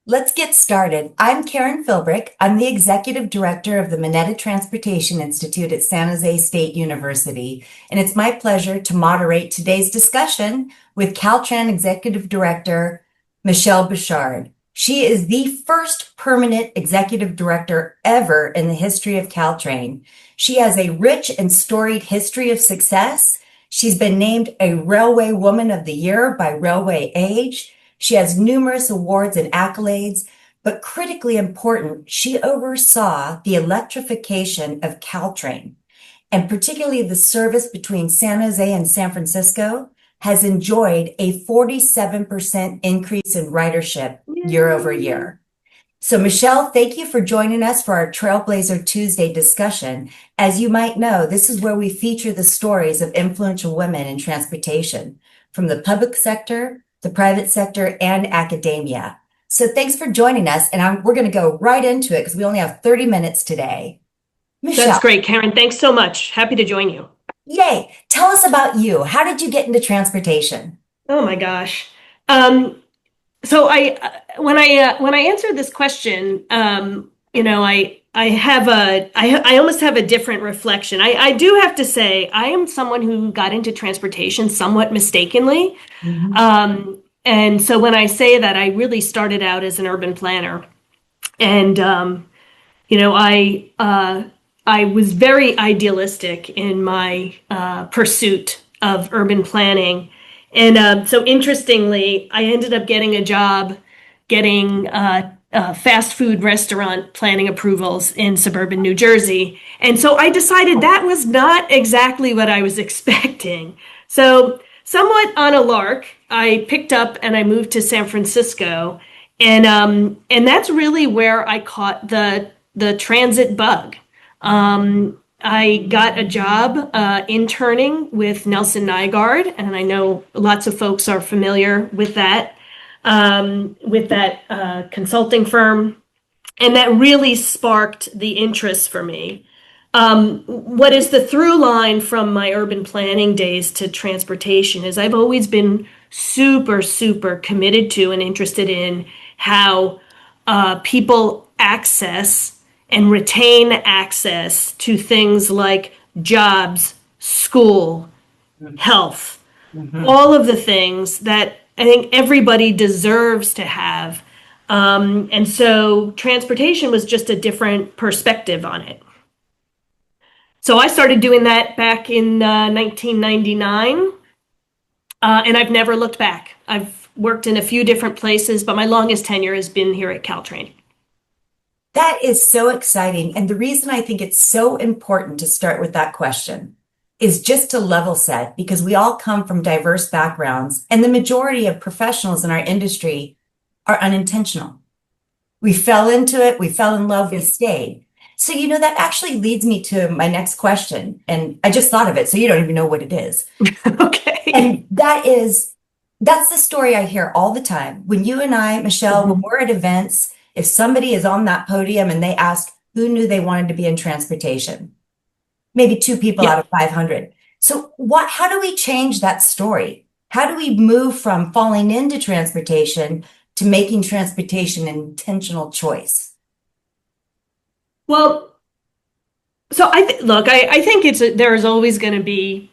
Let's get started. I'm Karen Philbrick. I'm the Executive Director of the Mineta Transportation Institute at San Jose State University, and it's my pleasure to moderate today's discussion with Caltrain Executive Director Michelle Bouchard. She is the first permanent executive director ever in the history of Caltrain. She has a rich and storied history of success. She's been named a Railway Woman of the Year by Railway Age. She has numerous awards and accolades, but critically important, she oversaw the electrification of Caltrain, and particularly the service between San Jose and San Francisco has enjoyed a 47% increase in ridership year over year. So Michelle, thank you for joining us for our Trailblazer Tuesday discussion. As you might know, this is where we feature the stories of influential women in transportation, from the public sector, the private sector, and academia. So thanks for joining us, and we're going to go right into it because we only have 30 minutes today. Michelle. That's great, Karen. Thanks so much. Happy to join you. Yay. Tell us about you. How did you get into transportation? Oh my gosh. So when I answer this question, I almost have a different reflection. I do have to say I am someone who got into transportation somewhat mistakenly. Mm-hmm. And so when I say that, I really started out as an urban planner, and I was very idealistic in my pursuit of urban planning. And so interestingly, I ended up getting a job getting fast food restaurant planning approvals in suburban New Jersey. And so I decided that was not exactly what I was expecting. So somewhat on a lark, I picked up and I moved to San Francisco. And that's really where I caught the transit bug. I got a job interning with Nelson Nygaard, and I know lots of folks are familiar with that consulting firm, and that really sparked the interest for me. What is the through line from my urban planning days to transportation is I've always been super, super committed to and interested in how people access and retain access to things like jobs, school, health, all of the things that I think everybody deserves to have. And so transportation was just a different perspective on it. So I started doing that back in 1999, and I've never looked back. I've worked in a few different places, but my longest tenure has been here at Caltrain. That is so exciting. And the reason I think it's so important to start with that question is just to level set, because we all come from diverse backgrounds, and the majority of professionals in our industry are unintentional. We fell into it, we fell in love, we stayed. So, that actually leads me to my next question. And I just thought of it, so you don't even know what it is. Okay. And that's the story I hear all the time. When you and I, Michelle, when we're at events, if somebody is on that podium and they ask who knew they wanted to be in transportation, maybe 2 people out of 500. So how do we change that story? How do we move from falling into transportation to making transportation an intentional choice? Well, so I think there is always going to be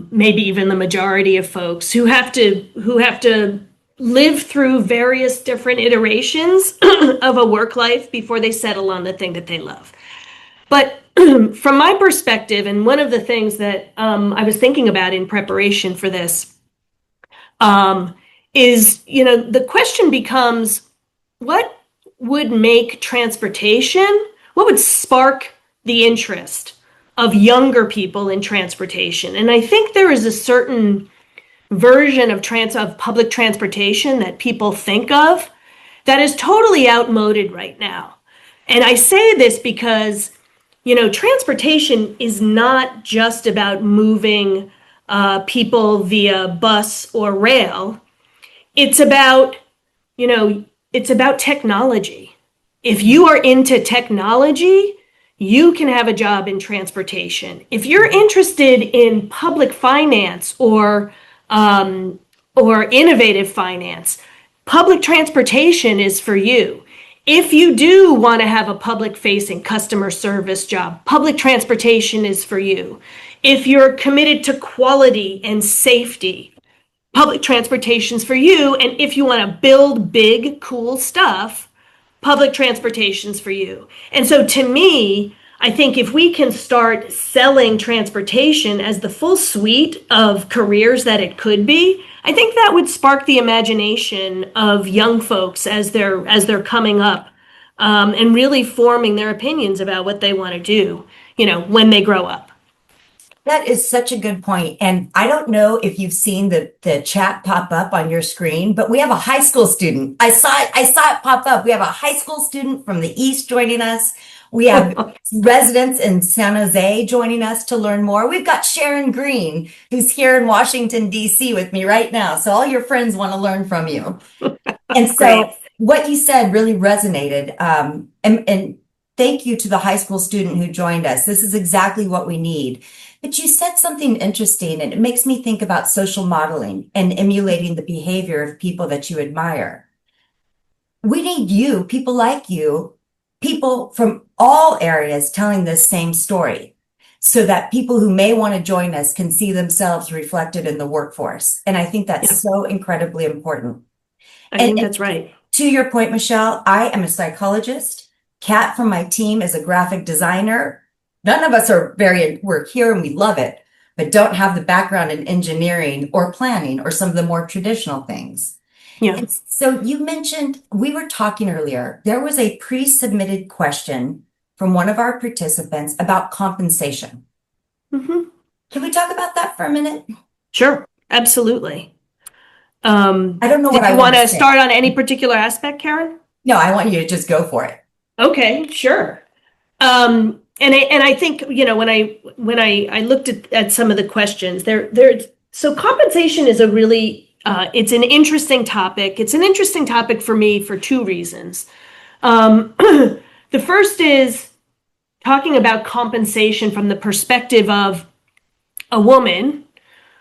maybe even the majority of folks who have to live through various different iterations of a work life before they settle on the thing that they love. But from my perspective, and one of the things that I was thinking about in preparation for this is, the question becomes, what would make transportation, what would spark the interest of younger people in transportation? And I think there is a certain version of public transportation that people think of that is totally outmoded right now. And I say this because, transportation is not just about moving people via bus or rail. It's about technology. If you are into technology, you can have a job in transportation. If you're interested in public finance or innovative finance, public transportation is for you. If you do want to have a public-facing customer service job, public transportation is for you. If you're committed to quality and safety, public transportation's for you. And if you want to build big, cool stuff, public transportation's for you. And so to me, I think if we can start selling transportation as the full suite of careers that it could be, I think that would spark the imagination of young folks as they're coming up, and really forming their opinions about what they want to do, when they grow up. That is such a good point. And I don't know if you've seen the chat pop up on your screen, but we have a high school student. I saw it pop up. We have a high school student from the East joining us. We have residents in San Jose joining us to learn more. We've got Sharon Green, who's here in Washington, D.C. with me right now. So all your friends want to learn from you. And so Great. what you said really resonated. And thank you to the high school student who joined us. This is exactly what we need. But you said something interesting, and it makes me think about social modeling and emulating the behavior of people that you admire. We need you, people like you, people from all areas telling this same story so that people who may want to join us can see themselves reflected in the workforce. And I think that's so incredibly important. I think that's right. To your point, Michelle, I am a psychologist. Kat from my team is a graphic designer. None of us work here and we love it, but don't have the background in engineering or planning or some of the more traditional things. Yeah. And so you mentioned, we were talking earlier, there was a pre-submitted question from one of our participants about compensation. Mm-hmm. Can we talk about that for a minute? Sure, absolutely. I don't know what I want to say. start on any particular aspect, Karen? No, I want you to just go for it. Okay, sure. And I think, when I looked at some of the questions so compensation is a really, it's an interesting topic. It's an interesting topic for me for two reasons. The first is talking about compensation from the perspective of a woman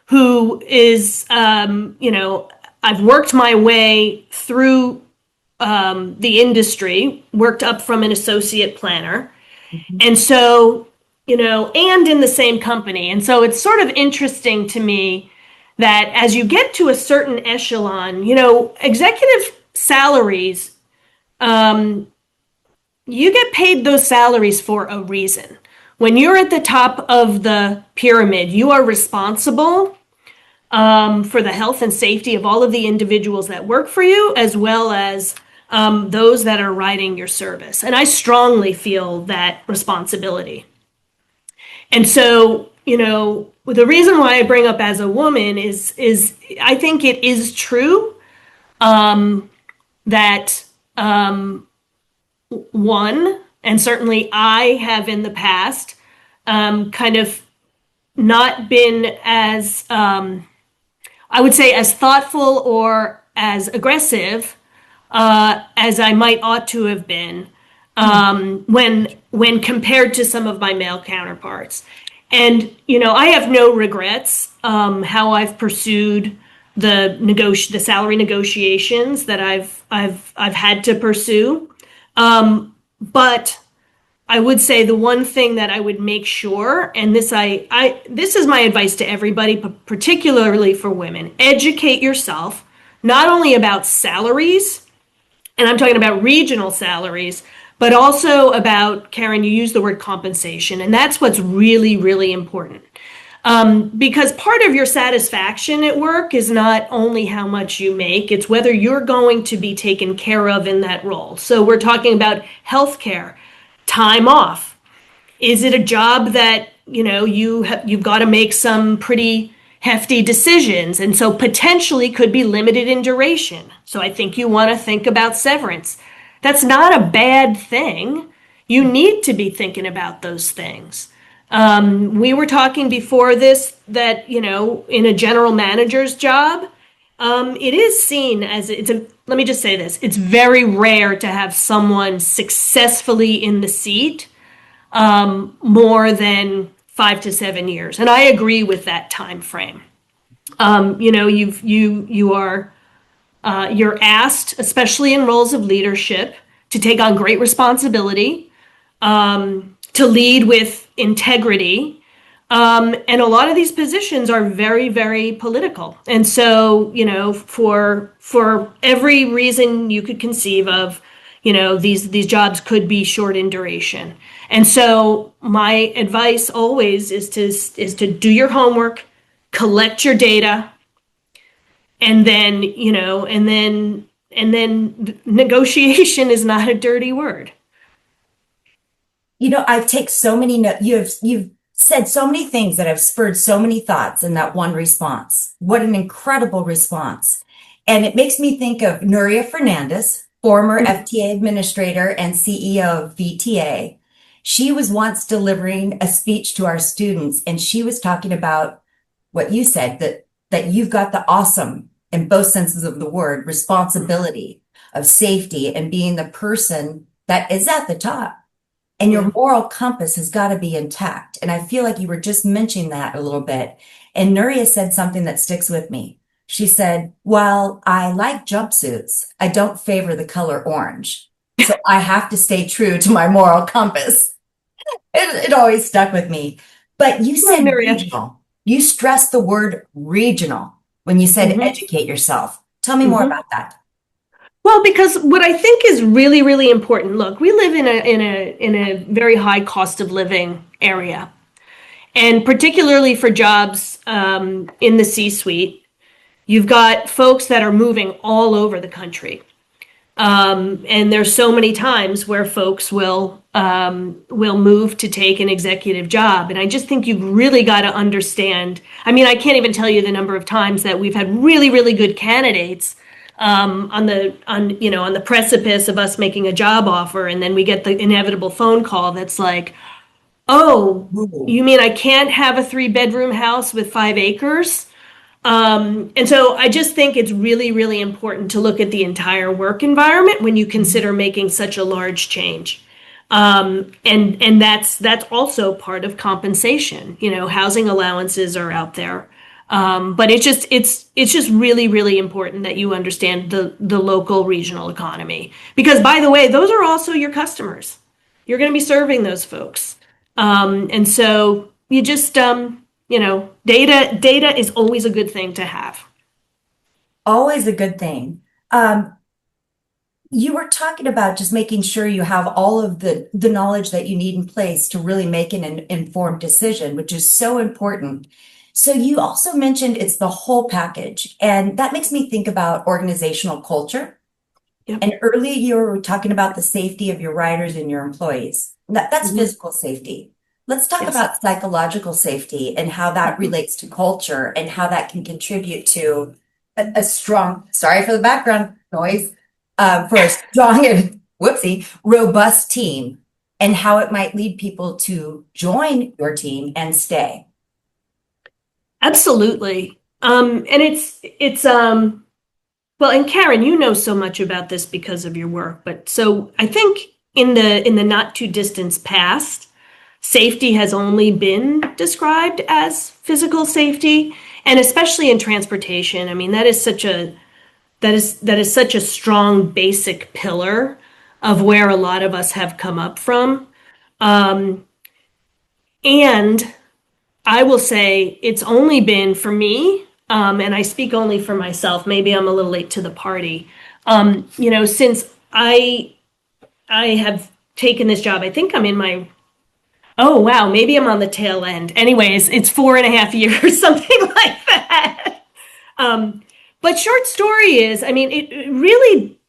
who is, I've worked my way through the industry, worked up from an associate planner. Mm-hmm. And so, and in the same company. And so it's sort of interesting to me that as you get to a certain echelon, executive salaries, you get paid those salaries for a reason. When you're at the top of the pyramid, you are responsible for the health and safety of all of the individuals that work for you, as well as those that are riding your service. And I strongly feel that responsibility. And so, the reason why I bring up as a woman is I think it is true that one, and certainly I have in the past, kind of not been as, I would say, as thoughtful or as aggressive as I might ought to have been when compared to some of my male counterparts. And, I have no regrets how I've pursued the salary negotiations that I've had to pursue. But I would say the one thing that I would make sure, and this is my advice to everybody, but particularly for women, educate yourself, not only about salaries, and I'm talking about regional salaries, but also about, Karen, you used the word compensation, and that's what's really, really important. Because part of your satisfaction at work is not only how much you make, it's whether you're going to be taken care of in that role. So we're talking about healthcare, time off. Is it a job that, you've got to make some pretty hefty decisions, and so potentially could be limited in duration. So I think you want to think about severance. That's not a bad thing. You need to be thinking about those things. We were talking before this that, in a general manager's job, it is seen as let me just say this, it's very rare to have someone successfully in the seat more than 5 to 7 years. And I agree with that time frame. You are You're asked, especially in roles of leadership, to take on great responsibility, to lead with integrity. And a lot of these positions are very, very political. And so, for every reason you could conceive of, these jobs could be short in duration. And so my advice always is to do your homework, collect your data, and then, negotiation is not a dirty word. I take so many notes. You've said so many things that have spurred so many thoughts in that one response. What an incredible response. And it makes me think of Nuria Fernandez, former FTA administrator and CEO of VTA. She was once delivering a speech to our students, and she was talking about what you said, that you've got the awesome, in both senses of the word, responsibility of safety and being the person that is at the top. And your moral compass has got to be intact. And I feel like you were just mentioning that a little bit. And Nuria said something that sticks with me. She said, "While I like jumpsuits, I don't favor the color orange. So I have to stay true to my moral compass." It always stuck with me. But you said regional. You stressed the word regional when you said educate yourself. Tell me more about that. Well, because what I think is really, really important, look, we live in a very high cost of living area. And particularly for jobs in the C-suite, you've got folks that are moving all over the country. And there's so many times where folks will move to take an executive job. And I just think you've really got to understand. I mean, I can't even tell you the number of times that we've had really, really good candidates on the precipice of us making a job offer, and then we get the inevitable phone call that's like, "Oh, you mean I can't have a 3-bedroom house with 5 acres?" And so I just think it's really, really important to look at the entire work environment when you consider making such a large change. And that's also part of compensation. Housing allowances are out there. But it's just really, really important that you understand the local regional economy. Because, by the way, those are also your customers. You're going to be serving those folks. And so you just, data is always a good thing to have. Always a good thing. You were talking about just making sure you have all of the knowledge that you need in place to really make an informed decision, which is so important. So you also mentioned it's the whole package, and that makes me think about organizational culture. Yep. And earlier you were talking about the safety of your riders and your employees. That's physical safety. Let's talk about psychological safety and how that relates to culture and how that can contribute to a strong, sorry for the background noise, for a strong and robust team, and how it might lead people to join your team and stay. Absolutely. And it's well, and Karen, you know so much about this because of your work, but so I think in the not too distant past, safety has only been described as physical safety, and especially in transportation. I mean, that is such a strong basic pillar of where a lot of us have come up from. And I will say it's only been for me, and I speak only for myself. Maybe I'm a little late to the party. Since I have taken this job, I think I'm in my, oh wow, maybe I'm on the tail end. Anyways, it's 4.5 years, something like that. But short story is, I mean, it really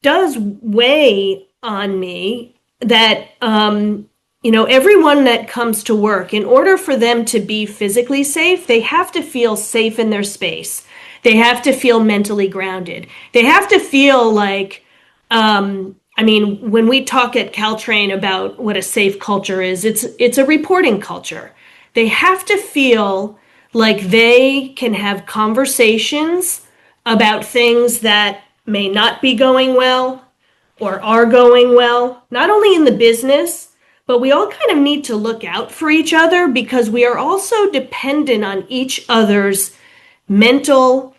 does weigh on me that everyone that comes to work, in order for them to be physically safe, they have to feel safe in their space. They have to feel mentally grounded. They have to feel like, when we talk at Caltrain about what a safe culture is, it's a reporting culture. They have to feel like they can have conversations about things that may not be going well or are going well, not only in the business, but we all kind of need to look out for each other because we are also dependent on each other's mental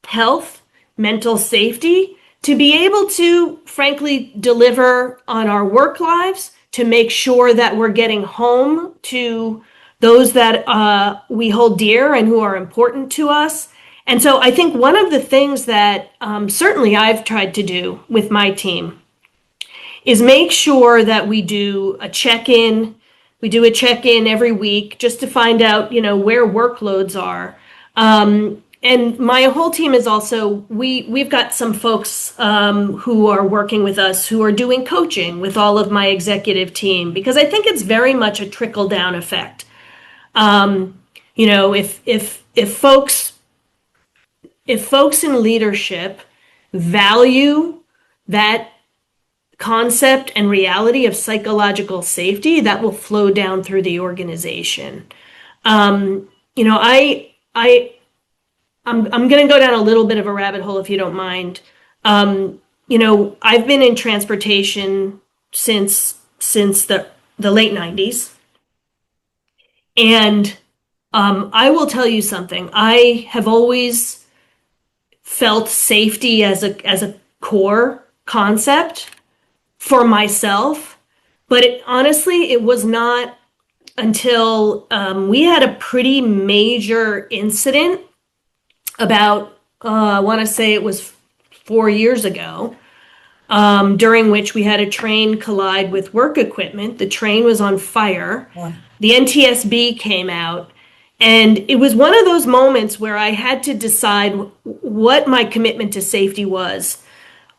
health, mental safety to be able to, frankly, deliver on our work lives, to make sure that we're getting home to those that we hold dear and who are important to us. And so I think one of the things that certainly I've tried to do with my team is make sure that we do a check-in. We do a check-in every week just to find out, where workloads are. And my whole team is also, we've got some folks who are working with us who are doing coaching with all of my executive team, because I think it's very much a trickle-down effect. If folks in leadership value that concept and reality of psychological safety, that will flow down through the organization. I'm going to go down a little bit of a rabbit hole if you don't mind. I've been in transportation since the late 90s. And I will tell you something. I have always felt safety as a core concept for myself, but honestly, it was not until we had a pretty major incident about, I want to say it was 4 years ago, during which we had a train collide with work equipment. The train was on fire. Yeah. The NTSB came out, and it was one of those moments where I had to decide what my commitment to safety was.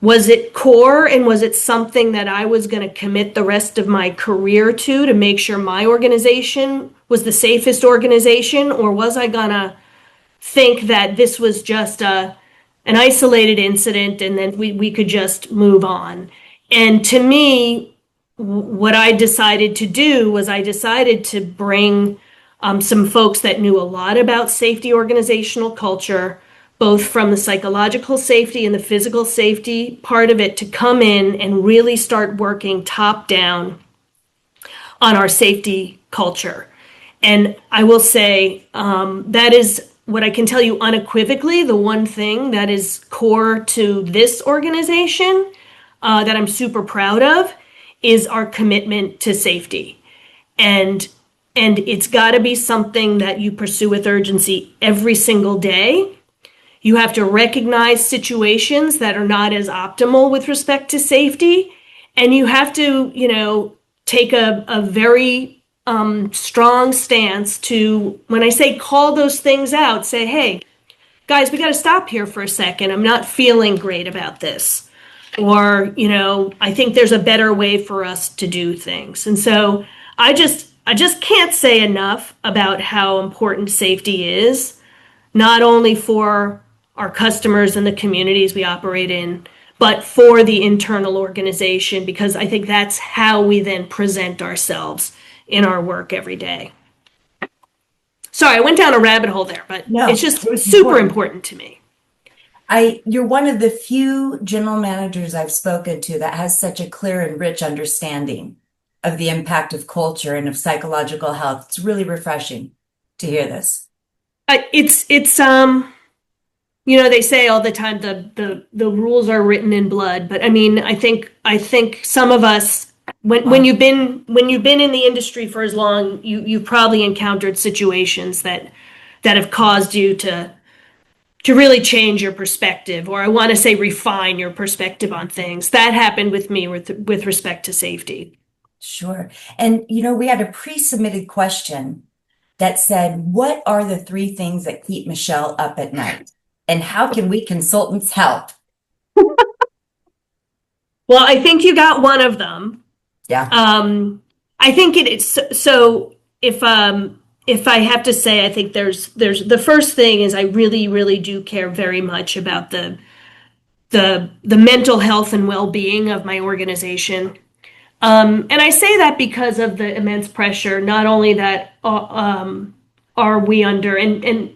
Was it core, and was it something that I was going to commit the rest of my career to make sure my organization was the safest organization, or was I going to think that this was just an isolated incident and then we could just move on? And to me, what I decided to do was I decided to bring some folks that knew a lot about safety organizational culture, both from the psychological safety and the physical safety part of it, to come in and really start working top down on our safety culture. And I will say that is what I can tell you unequivocally, the one thing that is core to this organization that I'm super proud of is our commitment to safety. And it's got to be something that you pursue with urgency every single day. You have to recognize situations that are not as optimal with respect to safety. And you have to, take a very strong stance to, when I say call those things out, say, hey, guys, we got to stop here for a second. I'm not feeling great about this. Or, I think there's a better way for us to do things. And so I just can't say enough about how important safety is, not only for our customers and the communities we operate in, but for the internal organization, because I think that's how we then present ourselves in our work every day. Sorry, I went down a rabbit hole there, but no, it's just super important to me. You're one of the few general managers I've spoken to that has such a clear and rich understanding of the impact of culture and of psychological health. It's really refreshing to hear this. They say all the time the rules are written in blood, but I think some of us, when you've been in the industry for as long, you've probably encountered situations that have caused you to really change your perspective, or I want to say refine your perspective on things. That happened with me with respect to safety. Sure. And, we had a pre-submitted question that said, what are the 3 things that keep Michelle up at night? And how can we consultants help? Well, I think you got one of them. Yeah. I think it is. So if I have to say, I think there's the first thing is I really, really do care very much about the mental health and well-being of my organization. And I say that because of the immense pressure, not only that are we under, and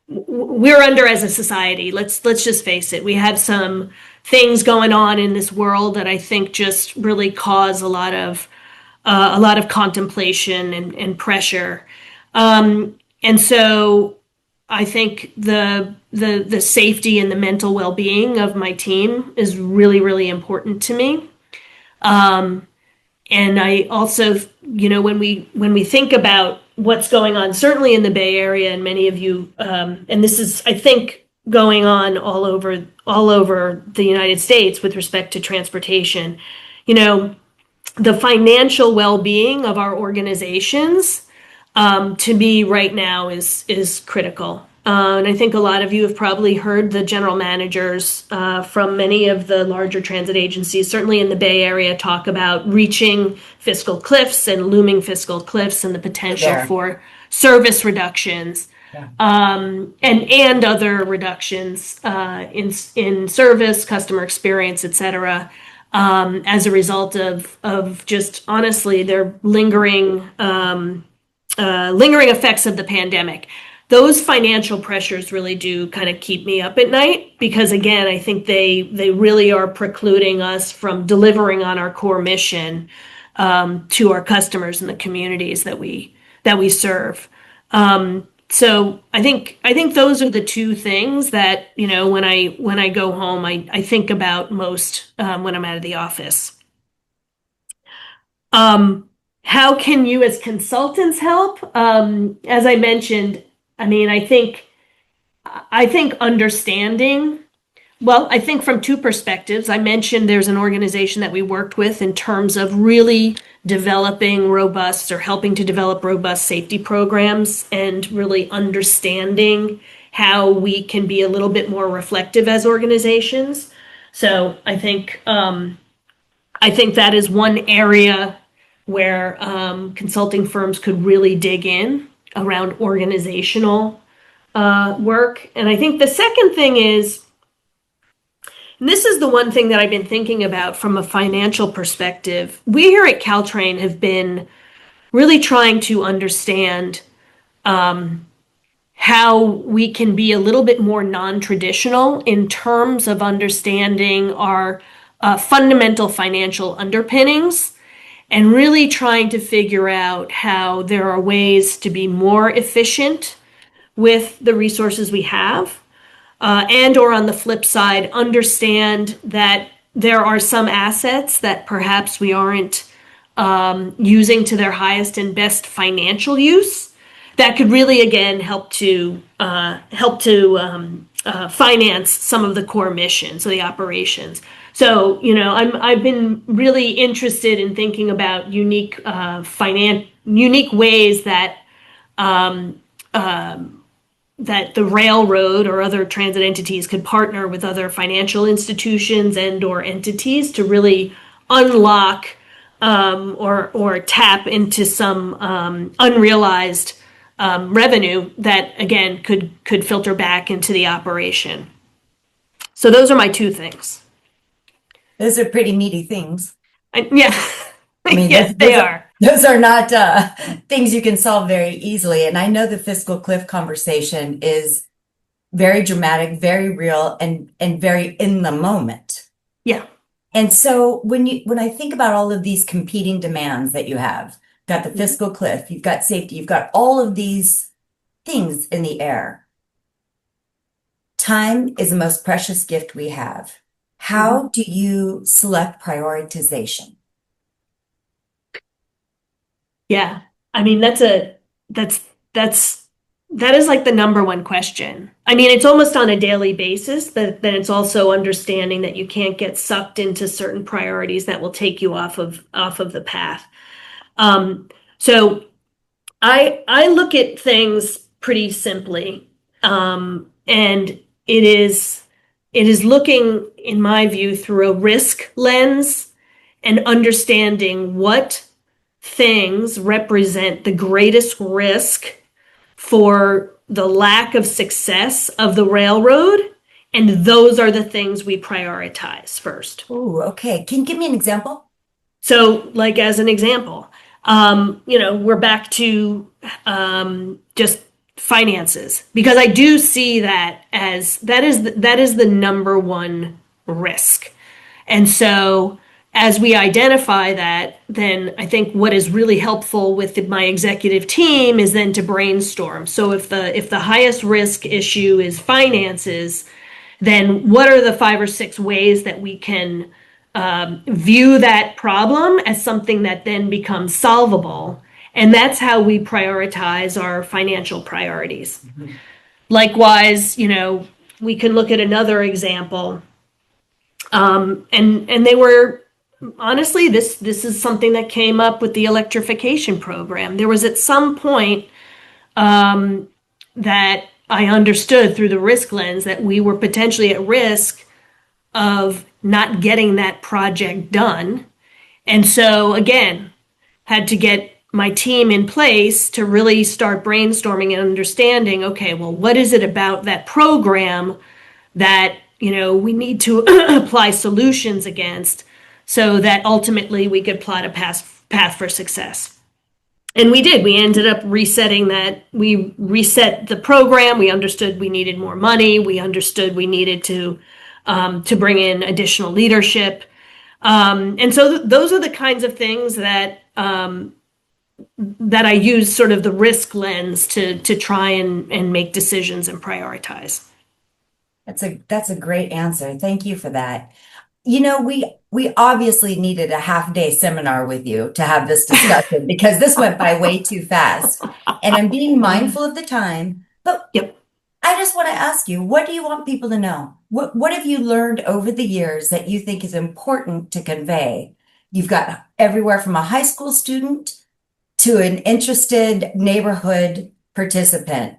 we're under as a society. Let's just face it. We have some things going on in this world that I think just really cause a lot of contemplation and pressure. And so I think the safety and the mental well-being of my team is really, really important to me. And I also, when we think about what's going on, certainly in the Bay Area, and many of you, and this is, I think, going on all over the United States with respect to transportation, the financial well-being of our organizations, to me right now is critical. And I think a lot of you have probably heard the general managers from many of the larger transit agencies, certainly in the Bay Area, talk about reaching fiscal cliffs and looming fiscal cliffs and the potential for service reductions. Yeah. And other reductions in service, customer experience, et cetera, as a result of just honestly their lingering effects of the pandemic. Those financial pressures really do kind of keep me up at night because, again, I think they really are precluding us from delivering on our core mission to our customers and the communities that we serve. So I think those are the two things that, when I go home, I think about most when I'm out of the office. How can you as consultants help? As I mentioned, I mean, I think understanding, well, I think from two perspectives. I mentioned there's an organization that we worked with in terms of really developing robust or helping to develop robust safety programs and really understanding how we can be a little bit more reflective as organizations. So I think that is one area where consulting firms could really dig in around organizational work. And I think the second thing is, and this is the one thing that I've been thinking about from a financial perspective, we here at Caltrain have been really trying to understand how we can be a little bit more non-traditional in terms of understanding our fundamental financial underpinnings and really trying to figure out how there are ways to be more efficient with the resources we have, and or on the flip side, understand that there are some assets that perhaps we aren't using to their highest and best financial use that could really, again, help to finance some of the core missions, so the operations. So, I've been really interested in thinking about unique ways that that the railroad or other transit entities could partner with other financial institutions and or entities to really unlock or tap into some unrealized revenue that, again, could filter back into the operation. So those are my two things. Those are pretty meaty things. Yeah. I mean, yes, they are. Those are not things you can solve very easily. And I know the fiscal cliff conversation is very dramatic, very real, and very in the moment. Yeah. And so when I think about all of these competing demands that you have, got the fiscal cliff, you've got safety, you've got all of these things in the air. Time is the most precious gift we have. How do you select prioritization? Yeah. I mean, that is like the number one question. I mean, it's almost on a daily basis, but then it's also understanding that you can't get sucked into certain priorities that will take you off of the path. So I look at things pretty simply, and it is looking, in my view, through a risk lens and understanding what things represent the greatest risk for the lack of success of the railroad, and those are the things we prioritize first. Oh, okay. Can you give me an example? So, like as an example, we're back to just finances, because I do see that as that is the number one risk. And so, as we identify that, then I think what is really helpful with my executive team is then to brainstorm. So if the highest risk issue is finances, then what are the 5 or 6 ways that we can view that problem as something that then becomes solvable? And that's how we prioritize our financial priorities. Mhm. Likewise, we can look at another example. And they were honestly, this is something that came up with the electrification program. There was at some point that I understood through the risk lens that we were potentially at risk of not getting that project done. And so again, had to get my team in place to really start brainstorming and understanding, okay, well, what is it about that program that, we need to apply solutions against so that ultimately we could plot a path for success. And we did. We ended up resetting that. We reset the program. We understood we needed more money. We understood we needed to bring in additional leadership. And so those are the kinds of things that that I use sort of the risk lens to try and make decisions and prioritize. That's a great answer. Thank you for that. We obviously needed a half-day seminar with you to have this discussion because this went by way too fast. And I'm being mindful of the time, but Yep. I just want to ask you, what do you want people to know? What have you learned over the years that you think is important to convey? You've got everywhere from a high school student to an interested neighborhood participant.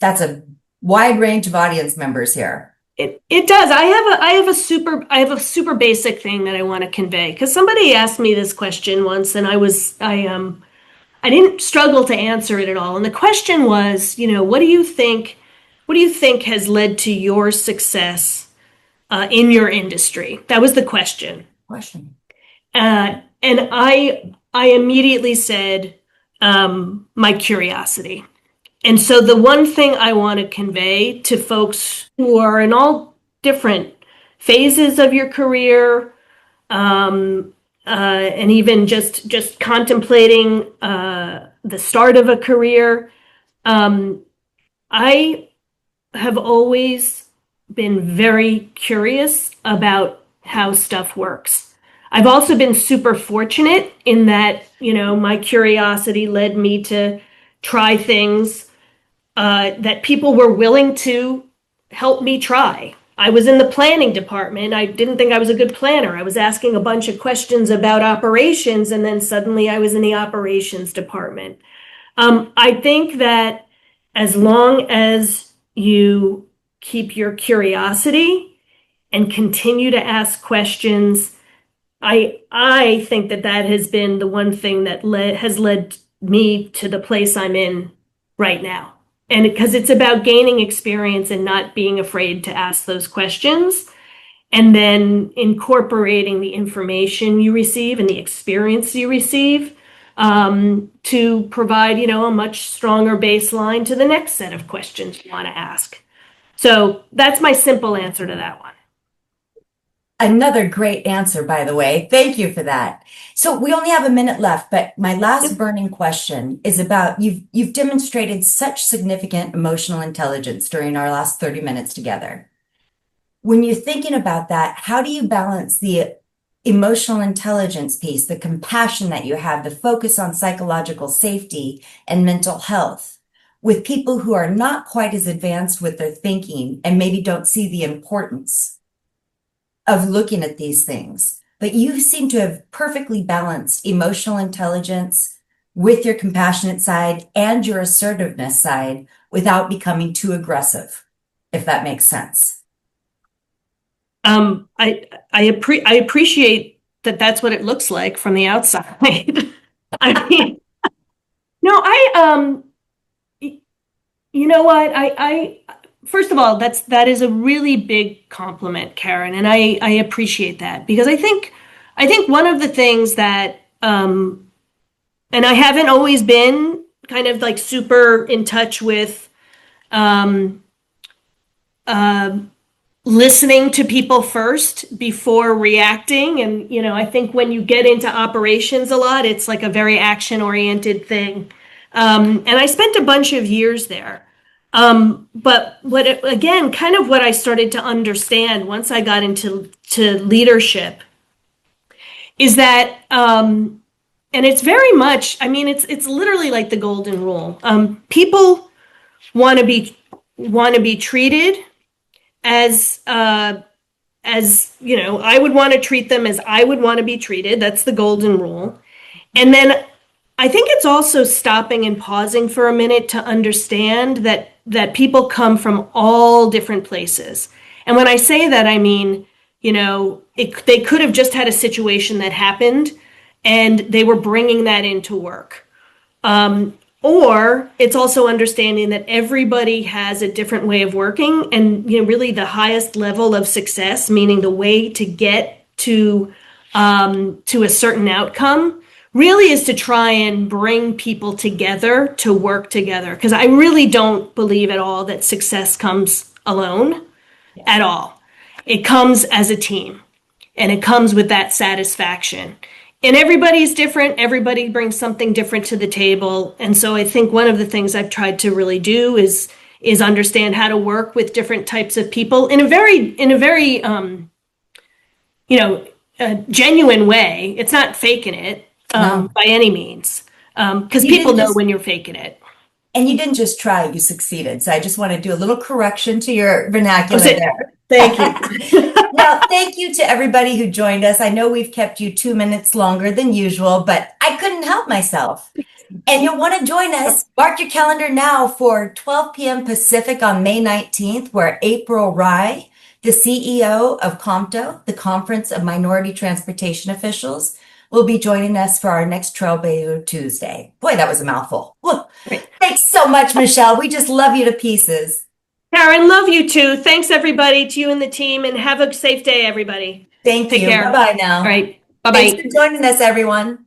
That's a wide range of audience members here. It does. I have a super basic thing that I want to convey because somebody asked me this question once and I didn't struggle to answer it at all. And the question was, what do you think has led to your success in your industry? That was the question. Question. And I immediately said my curiosity. And so the one thing I want to convey to folks who are in all different phases of your career, and even just contemplating the start of a career, I have always been very curious about how stuff works. I've also been super fortunate in that, my curiosity led me to try things that people were willing to help me try. I was in the planning department. I didn't think I was a good planner. I was asking a bunch of questions about operations, and then suddenly I was in the operations department. I think that as long as you keep your curiosity and continue to ask questions, I think that has been the one thing that has led me to the place I'm in right now. And because it's about gaining experience and not being afraid to ask those questions, and then incorporating the information you receive and the experience you receive to provide, a much stronger baseline to the next set of questions you want to ask. So that's my simple answer to that one. Another great answer, by the way. Thank you for that. So we only have a minute left, but my last burning question is about you've demonstrated such significant emotional intelligence during our last 30 minutes together. When you're thinking about that, how do you balance the emotional intelligence piece, the compassion that you have, the focus on psychological safety and mental health with people who are not quite as advanced with their thinking and maybe don't see the importance of looking at these things? But you seem to have perfectly balanced emotional intelligence with your compassionate side and your assertiveness side without becoming too aggressive, if that makes sense. I appreciate that that's what it looks like from the outside. I mean, no, you know what? I first of all, that is a really big compliment, Karen, and I appreciate that because I think one of the things that and I haven't always been kind of like super in touch with listening to people first before reacting. And, I think when you get into operations a lot, it's like a very action-oriented thing. And I spent a bunch of years there. But again, kind of what I started to understand once I got into leadership is that, and it's very much, it's literally like the golden rule. People want to be treated as I would want to treat them as I would want to be treated. That's the golden rule. And then I think it's also stopping and pausing for a minute to understand that people come from all different places. And when I say that, I mean, they could have just had a situation that happened and they were bringing that into work. Or it's also understanding that everybody has a different way of working, and really the highest level of success, meaning the way to get to a certain outcome, really is to try and bring people together to work together. Because I really don't believe at all that success comes alone at all. It comes as a team, and it comes with that satisfaction. And everybody's different. Everybody brings something different to the table. And so I think one of the things I've tried to really do is understand how to work with different types of people in a very genuine way. It's not faking it by any means, because people know when you're faking it. And you didn't just try, you succeeded. So I just want to do a little correction to your vernacular there. Thank you. Now, thank you to everybody who joined us. I know we've kept you 2 minutes longer than usual, but I couldn't help myself. And you'll want to join us. Mark your calendar now for 12 p.m. Pacific on May 19th, where April Rye, the CEO of COMTO, the Conference of Minority Transportation Officials, will be joining us for our next Trailblazer Tuesday. Boy, that was a mouthful. Thanks so much, Michelle. We just love you to pieces. Karen, love you too. Thanks, everybody, to you and the team, and have a safe day, everybody. Thank you. Take care. Bye-bye now. All right. Bye-bye. Thanks for joining us, everyone.